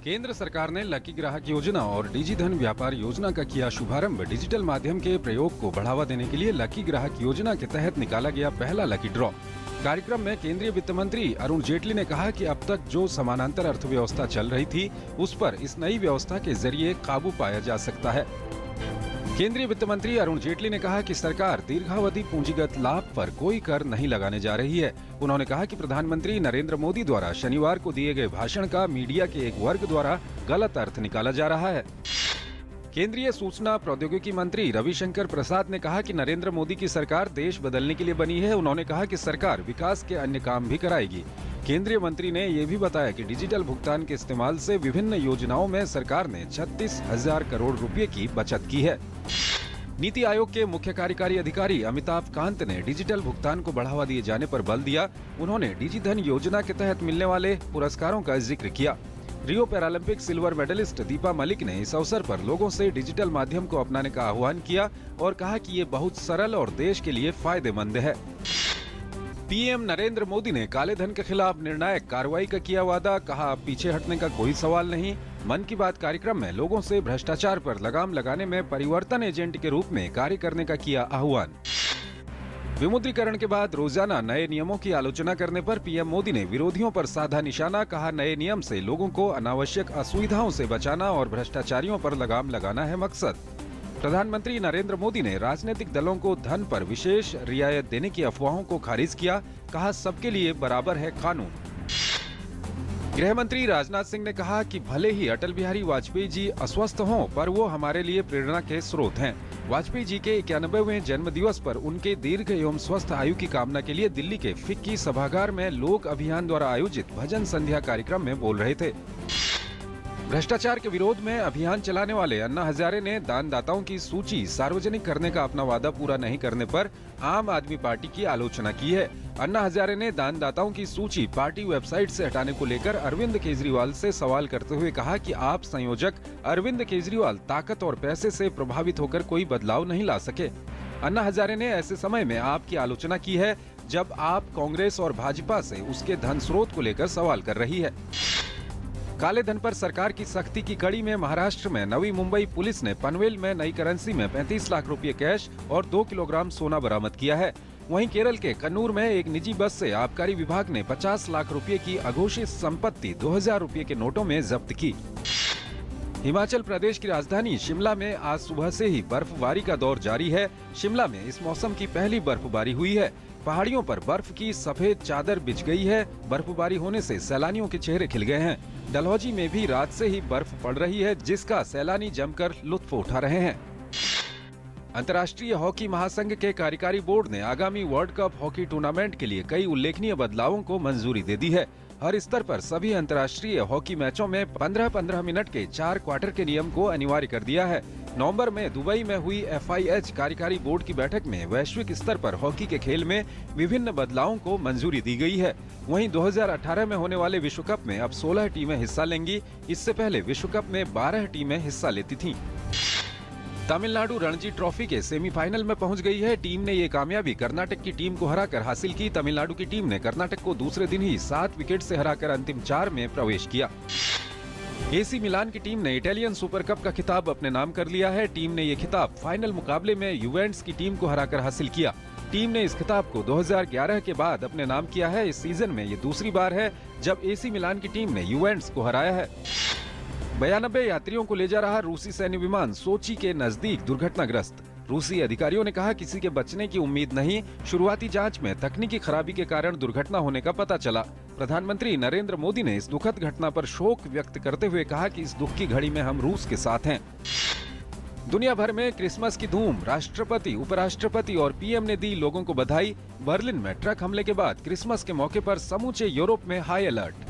केंद्र सरकार ने लकी ग्राहक योजना और डिजिधन व्यापार योजना का किया शुभारंभ। डिजिटल माध्यम के प्रयोग को बढ़ावा देने के लिए लकी ग्राहक योजना के तहत निकाला गया पहला लकी ड्रॉ। कार्यक्रम में केंद्रीय वित्त मंत्री अरुण जेटली ने कहा कि अब तक जो समानांतर अर्थव्यवस्था चल रही थी, उस पर इस नई व्यवस्था के जरिए काबू पाया जा सकता है। केंद्रीय वित्त मंत्री अरुण जेटली ने कहा कि सरकार दीर्घावधि पूंजीगत लाभ पर कोई कर नहीं लगाने जा रही है। उन्होंने कहा कि प्रधानमंत्री नरेंद्र मोदी द्वारा शनिवार को दिए गए भाषण का मीडिया के एक वर्ग द्वारा गलत अर्थ निकाला जा रहा है। केंद्रीय सूचना प्रौद्योगिकी मंत्री रविशंकर प्रसाद ने कहा कि नरेंद्र मोदी की सरकार देश बदलने के लिए बनी है। उन्होंने कहा कि सरकार विकास के अन्य काम भी कराएगी। केंद्रीय मंत्री ने ये भी बताया कि डिजिटल भुगतान के इस्तेमाल से विभिन्न योजनाओं में सरकार ने 36,000 करोड़ रुपए की बचत की है। नीति आयोग के मुख्य कार्यकारी अधिकारी अमिताभ कांत ने डिजिटल भुगतान को बढ़ावा दिए जाने पर बल दिया। उन्होंने डिजिधन योजना के तहत मिलने वाले पुरस्कारों का जिक्र किया। Rio Paralympic silver medalist Deepa Malik ने इस अवसर पर लोगों से डिजिटल माध्यम को अपनाने का आह्वान किया और कहा कि ये बहुत सरल और देश के लिए फायदेमंद है। पीएम नरेंद्र मोदी ने काले धन के खिलाफ निर्णायक कार्रवाई का किया वादा। कहा, अब पीछे हटने का कोई सवाल नहीं। मन की बात कार्यक्रम में लोगों से भ्रष्टाचार पर लगाम लगाने में परिवर्तन एजेंट के रूप में कार्य करने का किया आह्वान। विमुद्रीकरण के बाद रोजाना नए नियमों की आलोचना करने पर पीएम मोदी ने विरोधियों पर साधा निशाना। कहा, नए नियम से लोगों को अनावश्यक असुविधाओं से बचाना और भ्रष्टाचारियों पर लगाम लगाना है मकसद। प्रधानमंत्री नरेंद्र मोदी ने राजनीतिक दलों को धन पर विशेष रियायत देने की अफवाहों को खारिज किया। कहा, सबके लिए बराबर है कानून। गृह मंत्री राजनाथ सिंह ने कहा कि भले ही अटल बिहारी वाजपेयी जी अस्वस्थ हों, पर वो हमारे लिए प्रेरणा के स्रोत हैं। वाजपेयी जी के 91वें जन्म दिवस पर उनके दीर्घ एवं स्वस्थ आयु की कामना के लिए दिल्ली के फिक्की सभागार में लोक अभियान द्वारा आयोजित भजन संध्या कार्यक्रम में बोल रहे थे। भ्रष्टाचार के विरोध में अभियान चलाने वाले अन्ना हजारे ने दानदाताओं की सूची सार्वजनिक करने का अपना वादा पूरा नहीं करने पर आम आदमी पार्टी की आलोचना की है। अन्ना हजारे ने दानदाताओं की सूची पार्टी वेबसाइट से हटाने को लेकर अरविंद केजरीवाल से सवाल करते हुए कहा कि आप संयोजक अरविंद केजरीवाल ताकत और पैसे से प्रभावित होकर कोई बदलाव नहीं ला सके। अन्ना हजारे ने ऐसे समय में आपकी आलोचना की है जब आप कांग्रेस और भाजपा से उसके धन स्रोत को लेकर सवाल कर रही है। काले धन पर सरकार की सख्ती की कड़ी में महाराष्ट्र में नवी मुंबई पुलिस ने पनवेल में नई करेंसी में 35 लाख रुपए कैश और 2 किलोग्राम सोना बरामद किया है। वहीं केरल के कन्नूर में एक निजी बस से आबकारी विभाग ने 50 लाख रुपए की अघोषित संपत्ति 2000 रुपए के नोटों में जब्त की। हिमाचल प्रदेश की राजधानी शिमला में आज सुबह से ही बर्फबारी का दौर जारी है। शिमला में इस मौसम की पहली बर्फबारी हुई है। पहाड़ियों पर बर्फ की सफेद चादर बिछ गई है। बर्फबारी होने से सैलानियों के चेहरे खिल गए हैं। डलहौजी में भी रात से ही बर्फ पड़ रही है, जिसका सैलानी जमकर लुत्फ उठा रहे हैं। अंतर्राष्ट्रीय हॉकी महासंघ के कार्यकारी बोर्ड ने आगामी वर्ल्ड कप हॉकी टूर्नामेंट के लिए कई उल्लेखनीय बदलावों को मंजूरी दे दी है। हर स्तर पर सभी अंतर्राष्ट्रीय हॉकी मैचों में 15-15 मिनट के 4 क्वार्टर के नियम को अनिवार्य कर दिया है। नवंबर में दुबई में हुई FIH कार्यकारी बोर्ड की बैठक में वैश्विक स्तर पर हॉकी के खेल में विभिन्न बदलावों को मंजूरी दी गई है। वहीं 2018 में होने वाले विश्व कप में अब 16 टीमें हिस्सा लेंगी। इससे पहले विश्व कप में 12 टीमें हिस्सा लेती थीं। तमिलनाडु रणजी ट्रॉफी के सेमीफाइनल में पहुंच गई है। टीम ने ये कामयाबी कर्नाटक की टीम को हराकर हासिल की। तमिलनाडु की टीम ने कर्नाटक को दूसरे दिन ही 7 विकेट से हराकर अंतिम 4 में प्रवेश किया। AC मिलान की टीम ने इटालियन सुपर कप का खिताब अपने नाम कर लिया है। टीम ने ये खिताब फाइनल मुकाबले में यूवेंटस की टीम को हराकर हासिल किया। टीम ने इस खिताब को 2011 के बाद अपने नाम किया है। इस सीजन में ये दूसरी बार है जब AC मिलान की टीम ने यूवेंटस को हराया है। 92 यात्रियों को ले जा रहा रूसी सैन्य विमान सोची के नजदीक दुर्घटनाग्रस्त। रूसी अधिकारियों ने कहा, किसी के बचने की उम्मीद नहीं। शुरुआती जांच में तकनीकी खराबी के कारण दुर्घटना होने का पता चला। प्रधानमंत्री नरेंद्र मोदी ने इस दुखद घटना पर शोक व्यक्त करते हुए कहा कि इस दुख की घड़ी में हम रूस के साथ हैं। दुनिया भर में क्रिसमस की धूम। राष्ट्रपति, उपराष्ट्रपति और PM ने दी लोगों को बधाई। बर्लिन में ट्रक हमले के बाद क्रिसमस के मौके पर समूचे यूरोप में हाई अलर्ट।